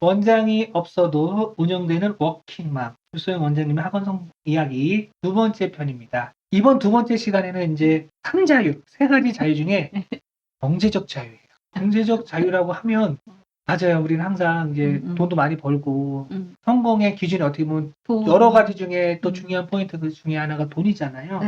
원장이 없어도 운영되는 워킹맘 유소영 원장님의 학원성 이야기 두 번째 편입니다. 이번 두 번째 시간에는 이제 3자유, 세 가지 자유 중에 경제적 자유예요. 경제적 자유라고 하면 맞아요. 우리는 항상 이제 돈도 많이 벌고 성공의 기준이 어떻게 보면 여러 가지 중에 또 중요한 포인트 그 중에 하나가 돈이잖아요.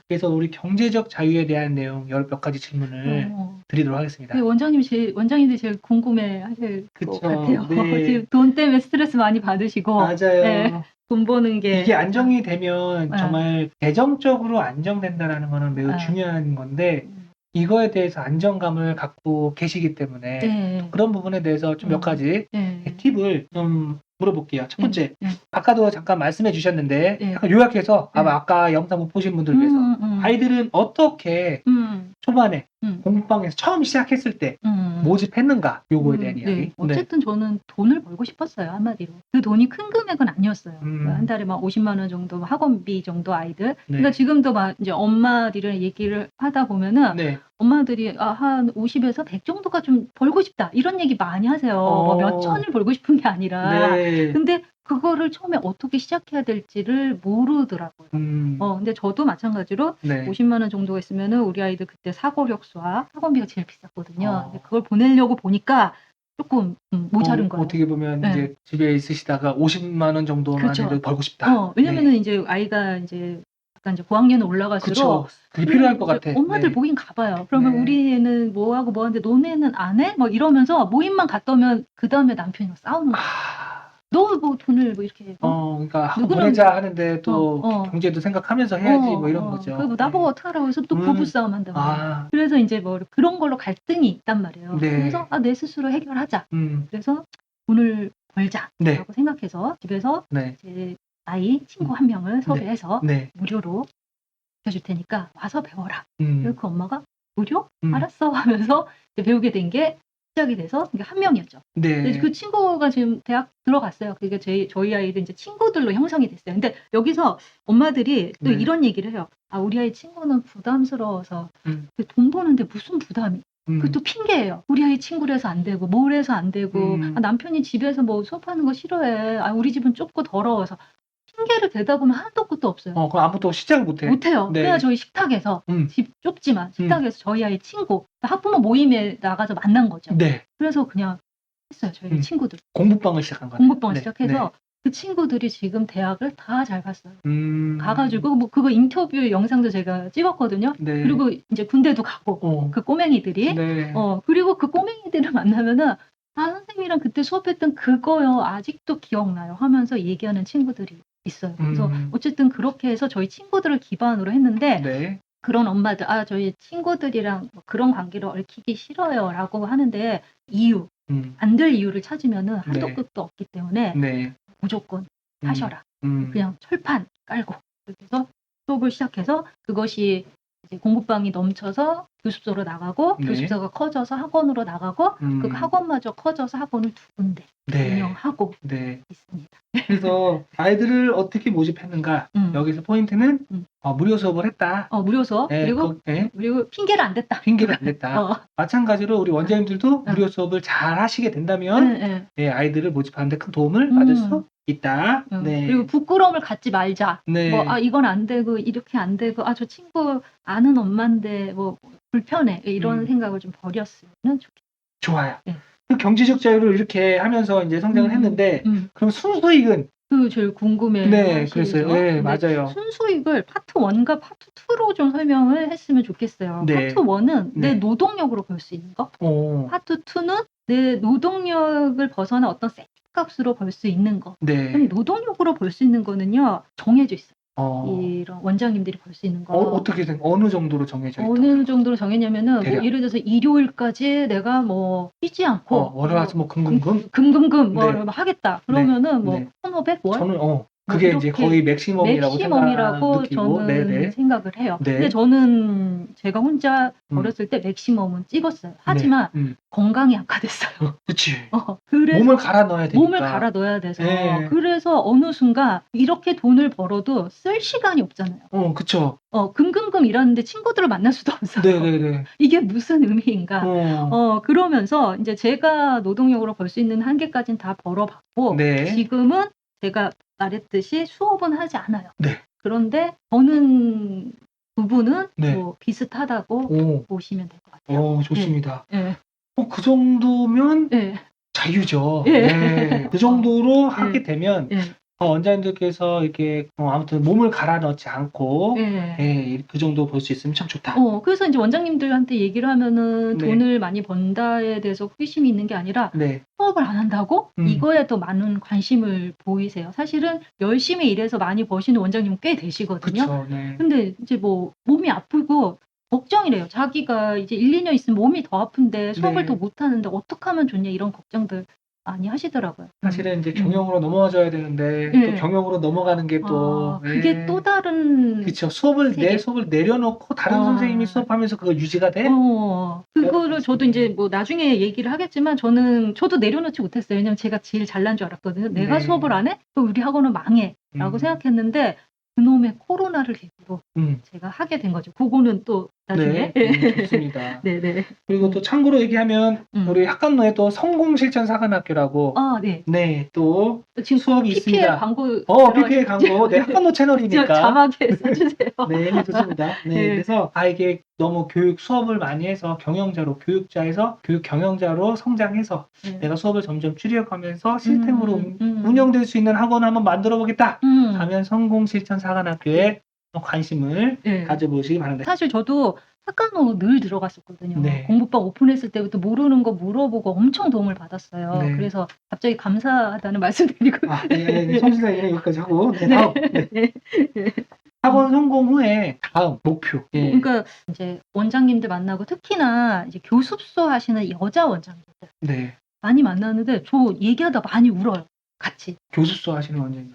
그래서 우리 경제적 자유에 대한 내용 몇 가지 질문을 드리도록 하겠습니다. 원장님들이 제일 궁금해하실 것 그쵸. 같아요. 네. 지금 돈 때문에 스트레스 많이 받으시고, 맞아요. 네, 돈 버는 게 이게 안정이 되면 네. 정말 재정적으로 안정된다라는 거는 매우 네. 중요한 건데 이거에 대해서 안정감을 갖고 계시기 때문에 네. 그런 부분에 대해서 좀 몇 가지 네. 팁을 좀 물어볼게요. 첫 번째, 네. 아까도 잠깐 말씀해 주셨는데 네. 약간 요약해서 네. 아까 영상 못 보신 분들 위해서 아이들은 어떻게 초반에 공부방에서 처음 시작했을 때 모집했는가 요거에 대한 이야기. 네. 어쨌든 저는 돈을 벌고 싶었어요. 한마디로. 그 돈이 큰 금액은 아니었어요. 한 달에 막 50만 원 정도 학원비 정도 아이들. 그러니까 지금도 막 이제 엄마들이랑 얘기를 하다 보면은 네. 엄마들이 한 50에서 100 정도가 좀 벌고 싶다 이런 얘기 많이 하세요. 뭐 몇 천을 벌고 싶은 게 아니라. 네. 근데 그거를 처음에 어떻게 시작해야 될지를 모르더라고요. 근데 저도 마찬가지로 네. 50만 원 정도가 있으면은 우리 아이들 그때 사고력 수학 학원비가 제일 비쌌거든요. 근데 그걸 보내려고 보니까 조금 모자른 거예요. 어떻게 보면 네. 이제 집에 있으시다가 50만 원 정도만 그쵸. 해도 벌고 싶다. 왜냐면은 이제 아이가 이제 약간 이제 고학년에 올라갈수록 그쵸. 그게 필요할 것 같아. 엄마들 네. 보긴 가봐요. 그러면 네. 우리 애는 뭐 하고 뭐 하는데 너네는 안 해? 뭐 이러면서 모임만 갔다 오면 그 다음에 남편이랑 싸우는 거야. 너 뭐 돈을 뭐 이렇게 그러니까 학원 누구는 보내자 하는데 또 어. 경제도 생각하면서 해야지 뭐 이런 거죠. 그리고 나보고 어떡하라고 해서 또 부부싸움 한단 말이에요. 아, 그래서 이제 뭐 그런 걸로 갈등이 있단 말이에요. 네. 그래서 내 스스로 해결하자. 그래서 돈을 벌자라고 네. 생각해서 집에서 네. 제 아이 친구 한 명을 섭외해서 네. 무료로 시켜줄 테니까 와서 배워라. 음. 그래서 그 엄마가 무료? 알았어 하면서 이제 배우게 된 게 시작이 돼서 이게 한 명이었죠. 근데 네. 그 친구가 지금 대학 들어갔어요. 그게 저희 아이들 이제 친구들로 형성이 됐어요. 근데 여기서 엄마들이 또 네. 이런 얘기를 해요. 우리 아이 친구는 부담스러워서 음. 돈 버는데 무슨 부담이? 음. 그것도 핑계예요. 우리 아이 친구라서 안 되고 뭘 해서 안 되고 남편이 집에서 뭐 수업하는 거 싫어해. 우리 집은 좁고 더러워서 핑계를 대다 보면 한도 끝도 없어요. 그럼 아무도 시작을 못해. 못해요. 네. 그냥 저희 식탁에서 집 좁지만 식탁에서 저희 아이 친구 학부모 모임에 나가서 만난 거죠. 네. 그래서 그냥 했어요. 저희 친구들 공부방을 시작한 거예요. 공부방을 시작해서 그 친구들이 지금 대학을 다 잘 갔어요. 가가지고 뭐 그거 인터뷰 영상도 제가 찍었거든요. 네. 그리고 이제 군대도 가고 그 꼬맹이들이 네. 그리고 그 꼬맹이들을 만나면은 선생님이랑 그때 수업했던 그거요 아직도 기억나요 하면서 얘기하는 친구들이 있어요. 그래서 어쨌든 그렇게 해서 저희 친구들을 기반으로 했는데 네. 그런 엄마들 저희 친구들이랑 뭐 그런 관계를 얽히기 싫어요라고 하는데 이유 안 될 이유를 찾으면은 한도 네. 끝도 없기 때문에 네. 무조건 하셔라. 그냥 철판 깔고 그렇게 해서 수업을 시작해서 그것이 이제 공부방이 넘쳐서 교습소로 나가고 네. 교습소가 커져서 학원으로 나가고 그 학원마저 커져서 학원을 2군데 네. 운영하고 네. 있습니다. 그래서 아이들을 어떻게 모집했는가 여기서 포인트는 무료 수업을 했다. 무료 수업 네, 그리고 핑계를 안 댔다. 핑계를 안 냈다. 마찬가지로 우리 원장님들도 무료 수업을 잘 하시게 된다면 아이들을 모집하는데 큰 도움을 받을 수 있다. 네. 그리고 부끄러움을 갖지 말자. 네. 뭐 이건 안 되고 이렇게 안 되고 저 친구 아는 엄마인데 뭐 불편해 이런 생각을 좀 버렸으면 좋겠어요. 좋아요. 네. 그 경제적 자유를 이렇게 하면서 이제 성장을 했는데 그럼 순수익은 그 제일 궁금해. 네, 그랬어요. 네, 맞아요. 순수익을 파트 1과 파트 2로 좀 설명을 했으면 좋겠어요. 네. 파트 1은 내 네. 노동력으로 벌 수 있는 거. 오. 파트 2는 내 노동력을 벗어나 어떤 세트 값으로 벌 수 있는 거. 네. 노동력으로 벌 수 있는 거는요 정해져 있어요. 어. 이런 원장님들이 벌 수 있는 거. 어떻게 어느 정도로 정해져 있다? 어느 정도로 정했냐면은 뭐 대략. 예를 들어서 일요일까지 내가 뭐 쉬지 않고 월화수 뭐 금금금 금금금 뭐 네. 하겠다. 그러면은 뭐 네. 1,500 월? 저는 뭐 그게 이제 이렇게 거의 맥시멈이라고 맥시멈이라고 느끼고. 저는 네네. 생각을 해요. 네. 근데 저는 제가 혼자 음. 어렸을 때 맥시멈은 찍었어요. 네. 하지만 건강이 악화됐어요. 그치. 그래서 몸을 갈아 넣어야 되니까. 몸을 갈아 넣어야 돼서 예. 그래서 어느 순간 이렇게 돈을 벌어도 쓸 시간이 없잖아요. 그쵸. 금금금 일하는데 친구들을 만날 수도 없어요. 네네네. 이게 무슨 의미인가? 그러면서 이제 제가 노동력으로 벌 수 있는 한계까지는 다 벌어봤고 네. 지금은 제가 말했듯이 수업은 하지 않아요. 네. 그런데 버는 부분은 네. 뭐 비슷하다고 오. 보시면 될 것 같아요. 좋습니다. 예. 그 정도면 예. 자유죠. 예. 예. 그 정도로 예. 하게 되면 예. 원장님들께서 이렇게 아무튼 몸을 갈아 넣지 않고 예. 그 정도 볼 수 있으면 참 좋다. 그래서 이제 원장님들한테 얘기를 하면은 네. 돈을 많이 번다에 대해서 호기심이 있는 게 아니라 네. 수업을 안 한다고? 이거에 더 많은 관심을 보이세요. 사실은 열심히 일해서 많이 버시는 원장님은 꽤 되시거든요. 그쵸. 네. 근데 이제 뭐 몸이 아프고 걱정이래요. 자기가 이제 1, 2년 있으면 몸이 더 아픈데 수업을 네. 더 못하는데 어떡하면 좋냐 이런 걱정들 많이 하시더라고요. 사실은 이제 경영으로 넘어져야 되는데 예. 또 경영으로 넘어가는 게 또 그게 또 다른 그쵸. 수업을 세계. 내 수업을 내려놓고 다른 선생님이 수업하면서 그거 유지가 돼? 그거를 저도 이제 뭐 나중에 얘기를 하겠지만 저도 내려놓지 못했어요. 왜냐면 제가 제일 잘난 줄 알았거든요. 내가 네. 수업을 안 해? 그럼 우리 학원은 망해.라고 생각했는데 그놈의 코로나를 계기로 제가 하게 된 거죠. 그거는 또 나중에. 네. 좋습니다. 네네. 그리고 또 참고로 얘기하면 우리 학간로에 또 성공실천사관학교라고 네. 네, 또 지금 수업이 PPL 있습니다. 광고 PPL 광고. 네, 학간로 채널이니까. 자막에 써주세요. 네, 좋습니다. 네, 네. 그래서 이게 너무 교육 수업을 많이 해서 경영자로 교육자에서 교육 경영자로 성장해서 내가 수업을 점점 줄여가면서 시스템으로 운영될 수 있는 학원을 한번 만들어 보겠다 하면 성공실천사관학교에 관심을 가져보시기 바랍니다. 사실 저도 학간로 늘 들어갔었거든요. 네. 공부방 오픈했을 때부터 모르는 거 물어보고 엄청 도움을 받았어요. 네. 그래서 갑자기 감사하다는 말씀 드리고. 네. 성실한 일은 여기까지 하고. 네, 다음. 네. 학원 성공 후에 다음 목표. 그러니까 이제 원장님들 만나고 특히나 이제 교습소 하시는 여자 원장님들 네. 많이 만나는데 저 얘기하다 많이 울어요. 같이. 교습소 하시는 원장님.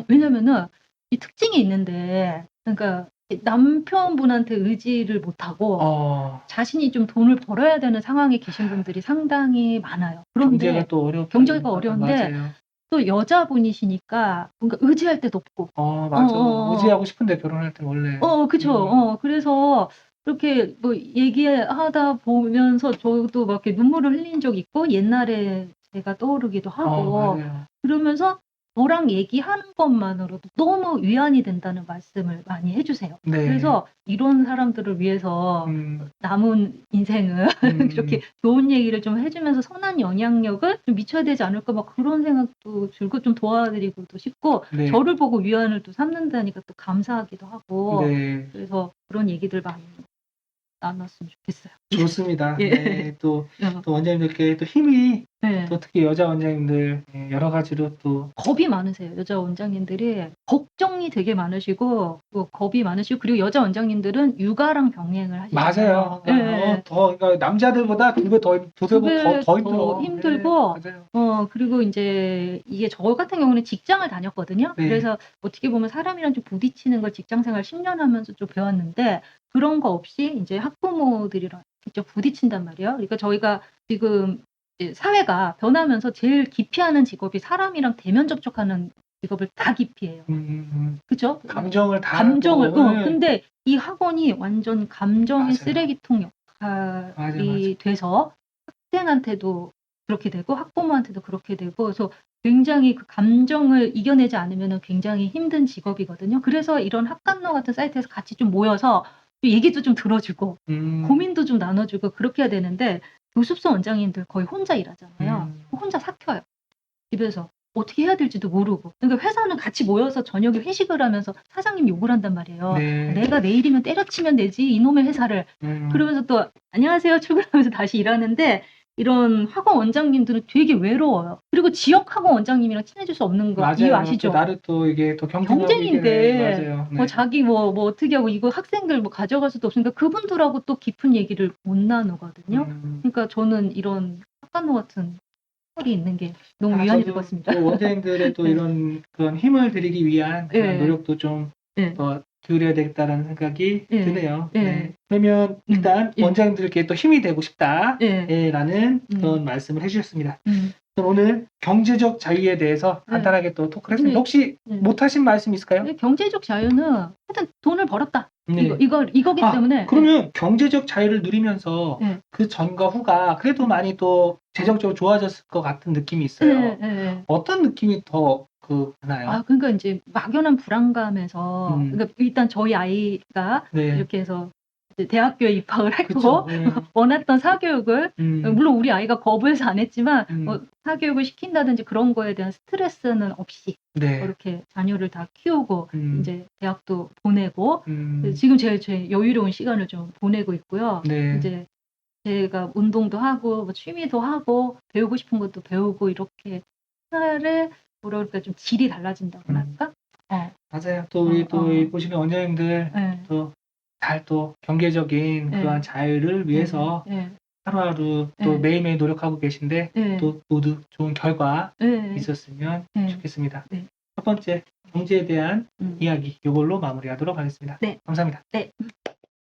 왜냐면은 이 특징이 있는데 그러니까 남편분한테 의지를 못하고 자신이 좀 돈을 벌어야 되는 상황에 계신 분들이 상당히 많아요. 그런데 경제가 어려운데 맞아요. 또 여자분이시니까 뭔가 의지할 데도 없고. 맞아. 의지하고 싶은데 결혼할 때 원래. 그쵸. 그래서 이렇게 뭐 얘기하다 보면서 저도 막 이렇게 눈물을 흘린 적 있고 옛날에 제가 떠오르기도 하고 맞아요. 그러면서 저랑 얘기하는 것만으로도 너무 위안이 된다는 말씀을 많이 해주세요. 네. 그래서 이런 사람들을 위해서 남은 인생을 이렇게 좋은 얘기를 좀 해주면서 선한 영향력을 좀 미쳐야 되지 않을까 막 그런 생각도 들고 좀 도와드리고도 싶고 저를 보고 위안을 또 삼는다니까 또 감사하기도 하고 그래서 그런 얘기들 많이 나눴으면 좋겠어요. 좋습니다. 네, 또 원장님들께 또 힘이 또 특히 여자 원장님들 여러 가지로 또 겁이 많으세요. 여자 원장님들이 걱정이 되게 많으시고 겁이 많으시고 그리고 여자 원장님들은 육아랑 병행을 하시잖아요. 맞아요. 그러니까 남자들보다 두 배 더 힘들어. 힘들고 맞아요. 그리고 이제 이게 저 같은 경우는 직장을 다녔거든요. 그래서 어떻게 보면 사람이랑 좀 부딪히는 걸 직장 생활 10년 하면서 좀 배웠는데 그런 거 없이 이제 학부모들이랑 직접 부딪힌단 말이에요. 그러니까 저희가 지금 이제 사회가 변하면서 제일 기피하는 직업이 사람이랑 대면 접촉하는 직업을 다 기피해요. 그죠? 감정을 근데 이 학원이 완전 감정의 맞아요. 쓰레기통 역할이 돼서 학생한테도 그렇게 되고 학부모한테도 그렇게 되고 그래서 굉장히 그 감정을 이겨내지 않으면 굉장히 힘든 직업이거든요. 그래서 이런 학간로 같은 사이트에서 같이 좀 모여서 얘기도 좀 들어주고 고민도 좀 나눠주고 그렇게 해야 되는데 교습소 원장님들 거의 혼자 일하잖아요. 혼자 삭혀요. 집에서. 어떻게 해야 될지도 모르고. 그러니까 회사는 같이 모여서 저녁에 회식을 하면서 사장님 욕을 한단 말이에요. 내가 내일이면 때려치면 되지 이놈의 회사를. 그러면서 또 안녕하세요 출근하면서 다시 일하는데 이런 학원 원장님들은 되게 외로워요. 그리고 지역 학원 원장님이랑 친해질 수 없는 거 이유 아시죠? 나를 또 이게 또 경쟁인데 맞아요. 뭐 자기 뭐 어떻게 하고 이거 학생들 뭐 가져갈 수도 없으니까 그분들하고 또 깊은 얘기를 못 나누거든요. 그러니까 저는 이런 학간로 같은 시설이 있는 게 너무 위안이 될 것 같습니다. 또 원장님들의 또 네. 이런 그런 힘을 드리기 위한 그런 네. 노력도 좀 네. 더 기울여야 되겠다라는 생각이 네. 드네요. 네. 네. 그러면 일단 예. 원장님들께 또 힘이 되고 싶다. 예. 라는 그런 말씀을 해주셨습니다. 음. 오늘 경제적 자유에 대해서 네. 간단하게 또 토크를 했습니다. 혹시 네. 못하신 말씀 있을까요? 경제적 자유는 하여튼 돈을 벌었다. 네. 이거기 때문에. 그러면 경제적 자유를 누리면서 네. 그 전과 후가 그래도 많이 또 재정적으로 좋아졌을 것 같은 느낌이 있어요. 네. 어떤 느낌이 더 나요? 그러니까 이제 막연한 불안감에서 그러니까 일단 저희 아이가 네. 이렇게 해서 이제 대학교에 입학을 했고 그쵸. 네. 원했던 사교육을 물론 우리 아이가 거부해서 안 했지만 사교육을 시킨다든지 그런 거에 대한 스트레스는 없이 네. 이렇게 자녀를 다 키우고 이제 대학도 보내고 음. 지금 제 여유로운 시간을 좀 보내고 있고요. 네. 이제 제가 운동도 하고 뭐 취미도 하고 배우고 싶은 것도 배우고 이렇게 생활을 뭐라 그럴까 좀 질이 달라진다고 할까? 맞아요. 또 우리 또 보시는 원장님들 네. 또 잘 또 경제적인 네. 그러한 자유를 위해서 네. 하루하루 또 네. 매일매일 노력하고 계신데 네. 또 모두 좋은 결과 네. 있었으면 네. 좋겠습니다. 네. 첫 번째 경제에 대한 이야기 이걸로 마무리하도록 하겠습니다. 네. 감사합니다. 네.